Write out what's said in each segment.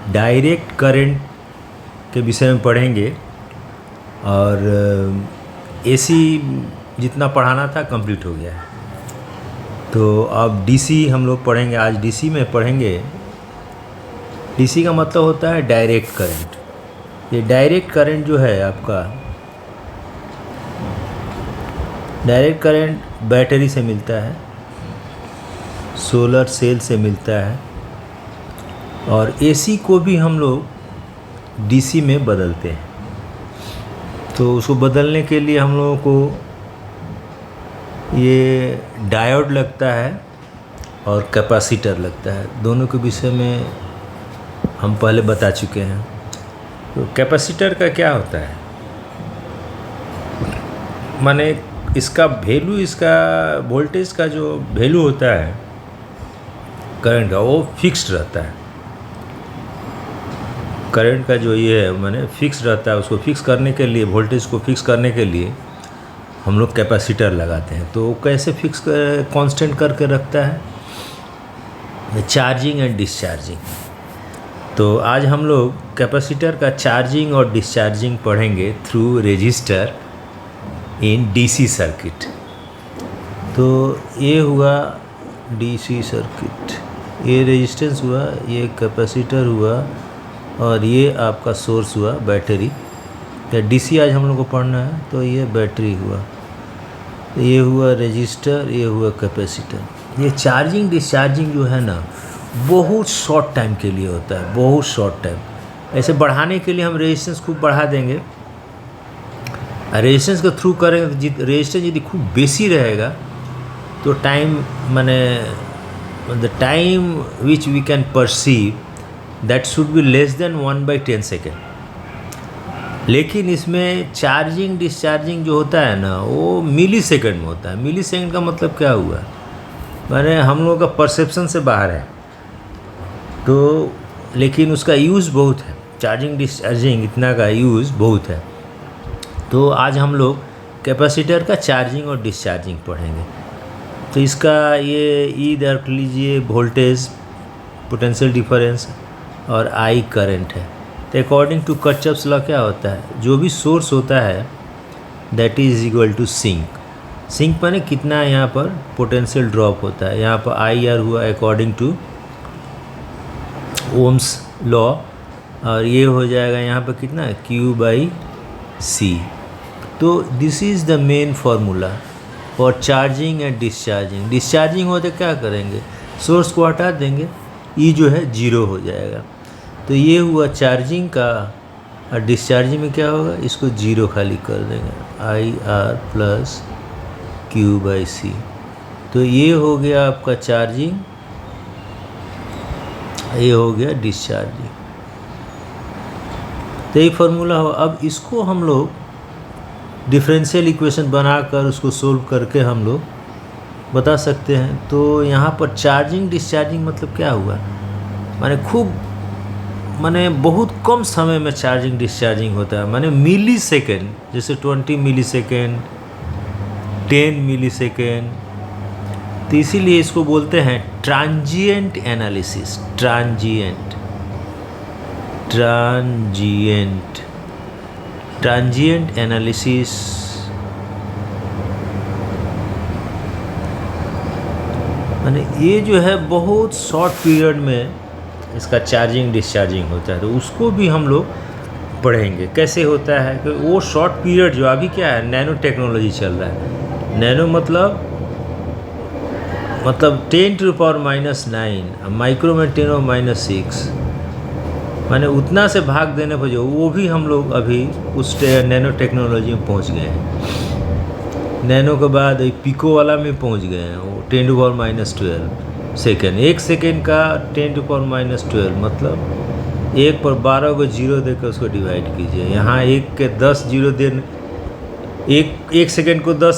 Direct current के विषय में पढ़ेंगे और एसी जितना पढ़ाना था कंप्लीट हो गया है। तो अब डीसी हम लोग पढ़ेंगे। आज डीसी में पढ़ेंगे। डीसी का मतलब होता है डायरेक्ट करंट। ये डायरेक्ट करंट जो है आपका, डायरेक्ट करंट बैटरी से मिलता है, सोलर सेल से मिलता है, और एसी को भी हम लोग डीसी में बदलते हैं। तो उसको बदलने के लिए हम लोगों को ये डायोड लगता है और कैपेसिटर लगता है। दोनों के विषय में हम पहले बता चुके हैं। तो कैपेसिटर का क्या होता है, माने इसका वैल्यू, इसका वोल्टेज का जो वैल्यू होता है करंट का, वो फिक्स्ड रहता है। करंट का जो ये है माने फिक्स रहता है। उसको फिक्स करने के लिए, वोल्टेज को फिक्स करने के लिए हम लोग कैपेसिटर लगाते हैं। तो कैसे फिक्स कांस्टेंट करके रखता है, चार्जिंग एंड डिस्चार्जिंग। तो आज हम लोग कैपेसिटर का चार्जिंग और डिस्चार्जिंग पढ़ेंगे through resistor in DC circuit. तो ये हुआ डीसी सर्किट, ये रेजिस्टेंस हुआ, ये कैपेसिटर हुआ, और ये आपका सोर्स हुआ बैटरी। या डीसी आज हम लोग को पढ़ना है, तो ये बैटरी हुआ, ये हुआ रेजिस्टर, ये हुआ कैपेसिटर। ये चार्जिंग डिस्चार्जिंग जो है ना, बहुत शॉर्ट टाइम के लिए होता है, बहुत शॉर्ट टाइम। ऐसे बढ़ाने के लिए हम रेजिस्टेंस खूब बढ़ा देंगे। रेजिस्टेंस के थ्रू करेंगे तो रेजिस्टेंस यदि खूब बेसी रहेगा तो टाइम माने the time which we can perceive that should be less than 1/10 second. लेकिन इसमें चार्जिंग डिस्चार्जिंग जो होता है ना, वो मिली सेकेंड में होता है। मिली सेकेंड का मतलब क्या हुआ, माने हम लोगों का परसेप्शन से बाहर है। तो लेकिन उसका यूज़ बहुत है, चार्जिंग डिस्चार्जिंग इतना का यूज़ बहुत है। तो आज हम लोग कैपेसिटर का चार्जिंग और डिस्चार्जिंग पढ़ेंगे। तो इसका ये ई रख लीजिए, वोल्टेज, पोटेंशियल डिफरेंस और आई करंट है। तो अकॉर्डिंग टू कर्चॉफ्स लॉ क्या होता है, जो भी सोर्स होता है that is equal to sink. Sink माने कितना यहाँ पर पोटेंशियल ड्रॉप होता है। यहाँ पर आई आर हुआ अकॉर्डिंग टू ओम्स लॉ, और ये हो जाएगा यहाँ पर कितना Q/C। तो this is the main formula for charging and discharging. Discharging हो तो क्या करेंगे, सोर्स को हटा देंगे, ई जो है जीरो हो जाएगा। तो ये हुआ चार्जिंग का, और डिस्चार्जिंग में क्या होगा, इसको जीरो खाली कर देंगे, IR + Q/C। तो ये हो गया आपका चार्जिंग, ये हो गया डिस्चार्जिंग। तो ये फार्मूला हो। अब इसको हम लोग डिफरेंशियल इक्वेशन बनाकर उसको सोल्व करके हम लोग बता सकते हैं। तो यहाँ पर चार्जिंग डिस्चार्जिंग मतलब क्या हुआ, माने खूब, माने बहुत कम समय में चार्जिंग डिस्चार्जिंग होता है। माने मिली सेकेंड, जैसे 20 मिली सेकेंड, 10 मिली सेकेंड। तो इसीलिए इसको बोलते हैं ट्रांजिएंट एनालिसिस। ट्रांजिएंट एनालिसिस माने ये जो है बहुत शॉर्ट पीरियड में इसका चार्जिंग डिस्चार्जिंग होता है। तो उसको भी हम लोग पढ़ेंगे कैसे होता है। कि वो शॉर्ट पीरियड जो अभी क्या है, नैनो टेक्नोलॉजी चल रहा है। नैनो मतलब 10⁻⁹, माइक्रो में 10⁻⁶, माने उतना से भाग देने पर जो, वो भी हम लोग अभी उस नैनो टेक्नोलॉजी में पहुंच गए हैं। नैनो के बाद पिको वाला में पहुंच गए हैं, वो 10⁻12 सेकेंड। 1 सेकेंड का 10⁻12 मतलब 1 पर 12 को जीरो देकर उसको डिवाइड कीजिए। यहाँ 1 के 10 जीरो देने, एक सेकेंड को 10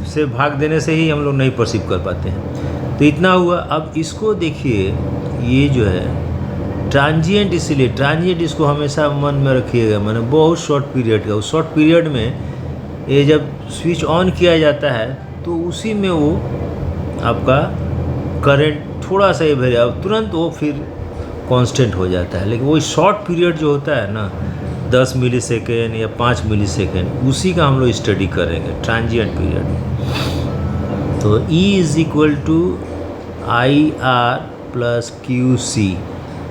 से भाग देने से ही हम लोग नहीं परसीव कर पाते हैं। तो इतना हुआ। अब इसको देखिए, ये जो है ट्रांजिएंट, इसीलिए ट्रांजिएंट इसको हमेशा मन में रखिएगा, मैंने बहुत शॉर्ट पीरियड का। उस शॉर्ट पीरियड में ये जब स्विच ऑन किया जाता है तो उसी में वो आपका करंट थोड़ा सा ये भेजा, तुरंत वो फिर कांस्टेंट हो जाता है, लेकिन वही शॉर्ट पीरियड जो होता है ना 10 मिली सेकेंड या 5 मिली सेकेंड, उसी का हम लोग स्टडी करेंगे, ट्रांजिएंट पीरियड। तो E is equal to I R plus Q C.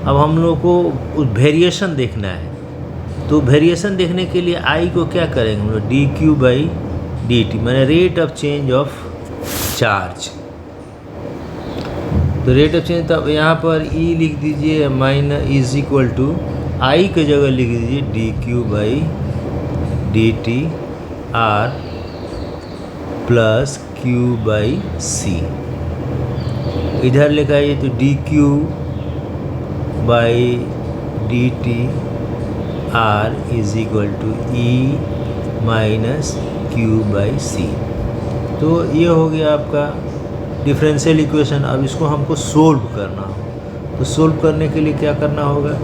अब हम लोग को वेरिएशन देखना है, तो वेरिएशन देखने के लिए I को क्या करेंगे हम लोग, d q by d t, मैंने rate of change of charge. तो रेट ऑफ चेंज, तब यहाँ पर E लिख दीजिए minus is equal to I की जगह लिख दीजिए d q by d t r plus q by c. इधर लिखाइए तो d q by d t r is equal to E minus Q by c. तो ये हो गया आपका डिफरेंशियल इक्वेशन। अब इसको हमको सोल्व करना हो, तो सोल्व करने के लिए क्या करना होगा,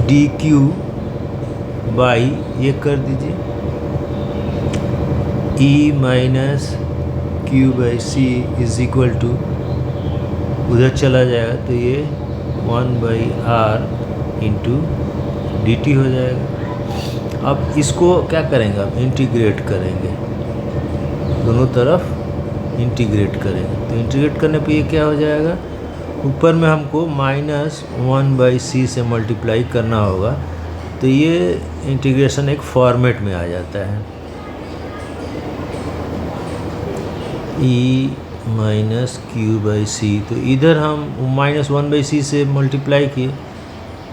डी क्यू बाई ये कर दीजिए e minus Q by C is equal to, उधर चला जाएगा तो ये 1 by r into d t हो जाएगा। अब इसको क्या करेंगे, अब इंटीग्रेट करेंगे, दोनों तरफ इंटीग्रेट करेंगे। तो इंटीग्रेट करने पे ये क्या हो जाएगा, ऊपर में हमको माइनस 1 बाई सी से मल्टीप्लाई करना होगा, तो ये इंटीग्रेशन एक फॉर्मेट में आ जाता है, ई माइनस क्यू बाई सी। तो इधर हम माइनस 1 बाई सी से मल्टीप्लाई किए,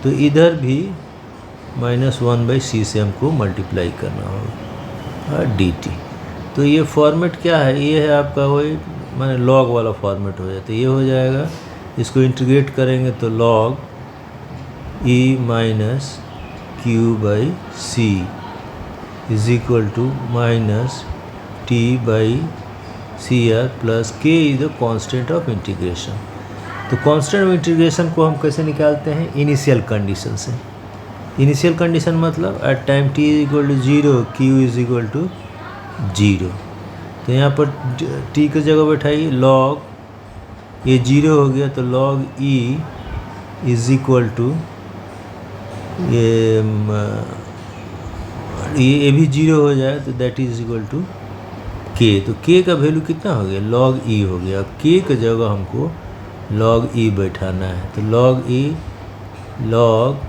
तो इधर भी माइनस 1 बाई सी से हमको मल्टीप्लाई करना होगा डी टी। तो ये फॉर्मेट क्या है, ये है आपका वही माने लॉग वाला फॉर्मेट हो जाता है। तो ये हो जाएगा, इसको इंटीग्रेट करेंगे तो log e minus Q by C is equal to minus T by C r plus k is the constant of integration. तो कांस्टेंट ऑफ इंटीग्रेशन को हम कैसे निकालते हैं, इनिशियल कंडीशन से। इनिशियल कंडीशन मतलब at time t is equal to 0 q is equal to 0। तो यहाँ पर t की जगह बैठाइए लॉग, ये 0 हो गया तो log e is equal to ये भी 0 हो जाए तो that is equal to k। तो k का वैल्यू कितना हो गया, लॉग e हो गया। अब k की जगह हमको लॉग e बैठाना है, तो log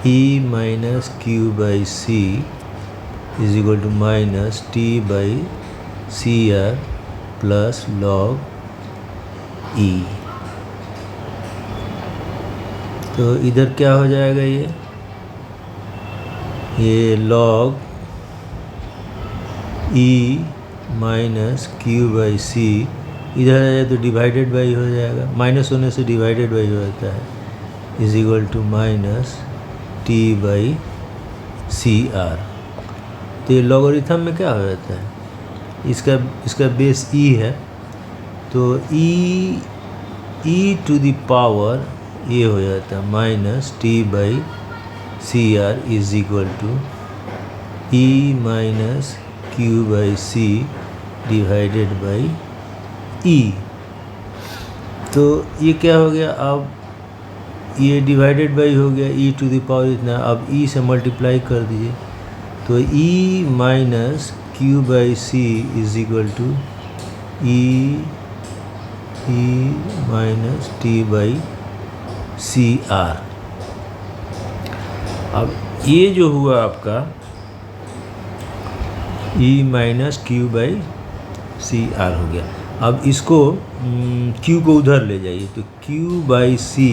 e minus Q by C is equal to minus T by C r plus log e। तो इधर क्या हो जाएगा, ये log e minus Q by c, इधर आ जाए तो डिवाइडेड बाई हो जाएगा, माइनस होने से डिवाइडेड बाई हो जाता है, is equal to minus T by C R. तो ये लॉगरिथम में क्या हो जाता है, इसका बेस e है, तो e टू द पावर ये हो जाता है minus T by C R is equal to e minus Q by C divided by e। तो ये क्या हो गया, अब ये डिवाइडेड बाई हो गया e टू द पावर इतना, अब e से मल्टीप्लाई कर दीजिए, तो e minus Q by C is equal to e minus T by C R. अब ये जो हुआ आपका e minus Q by C R हो गया। अब इसको q को उधर ले जाइए, तो q by C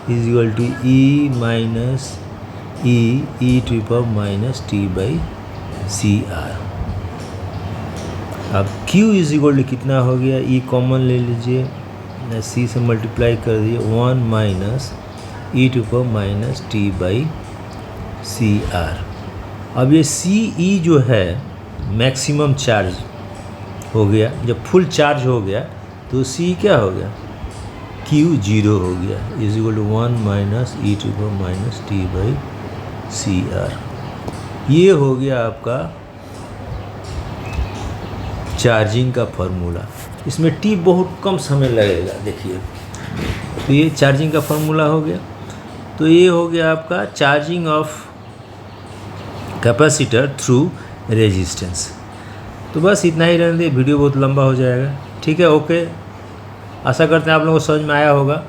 is equal to E minus E to power minus T by C R. अब q इज इक्वल टू कितना हो गया, e कॉमन ले लीजिए, c से मल्टीप्लाई कर दिए 1 minus E to power minus T by C R. अब ये सी ई जो है मैक्सिमम चार्ज हो गया, जब फुल चार्ज हो गया तो C क्या हो गया, Q 0 हो गया, is equal to 1 minus E to power minus T by C R. ये हो गया आपका चार्जिंग का फॉर्मूला। इसमें T बहुत कम समय लगेगा, देखिए तो ये चार्जिंग का फॉर्मूला हो गया। तो ये हो गया आपका charging of capacitor through resistance. तो बस इतना ही रहने दे, वीडियो बहुत लंबा हो जाएगा। ठीक है, ओके, आशा करते हैं आप लोगों को समझ में आया होगा।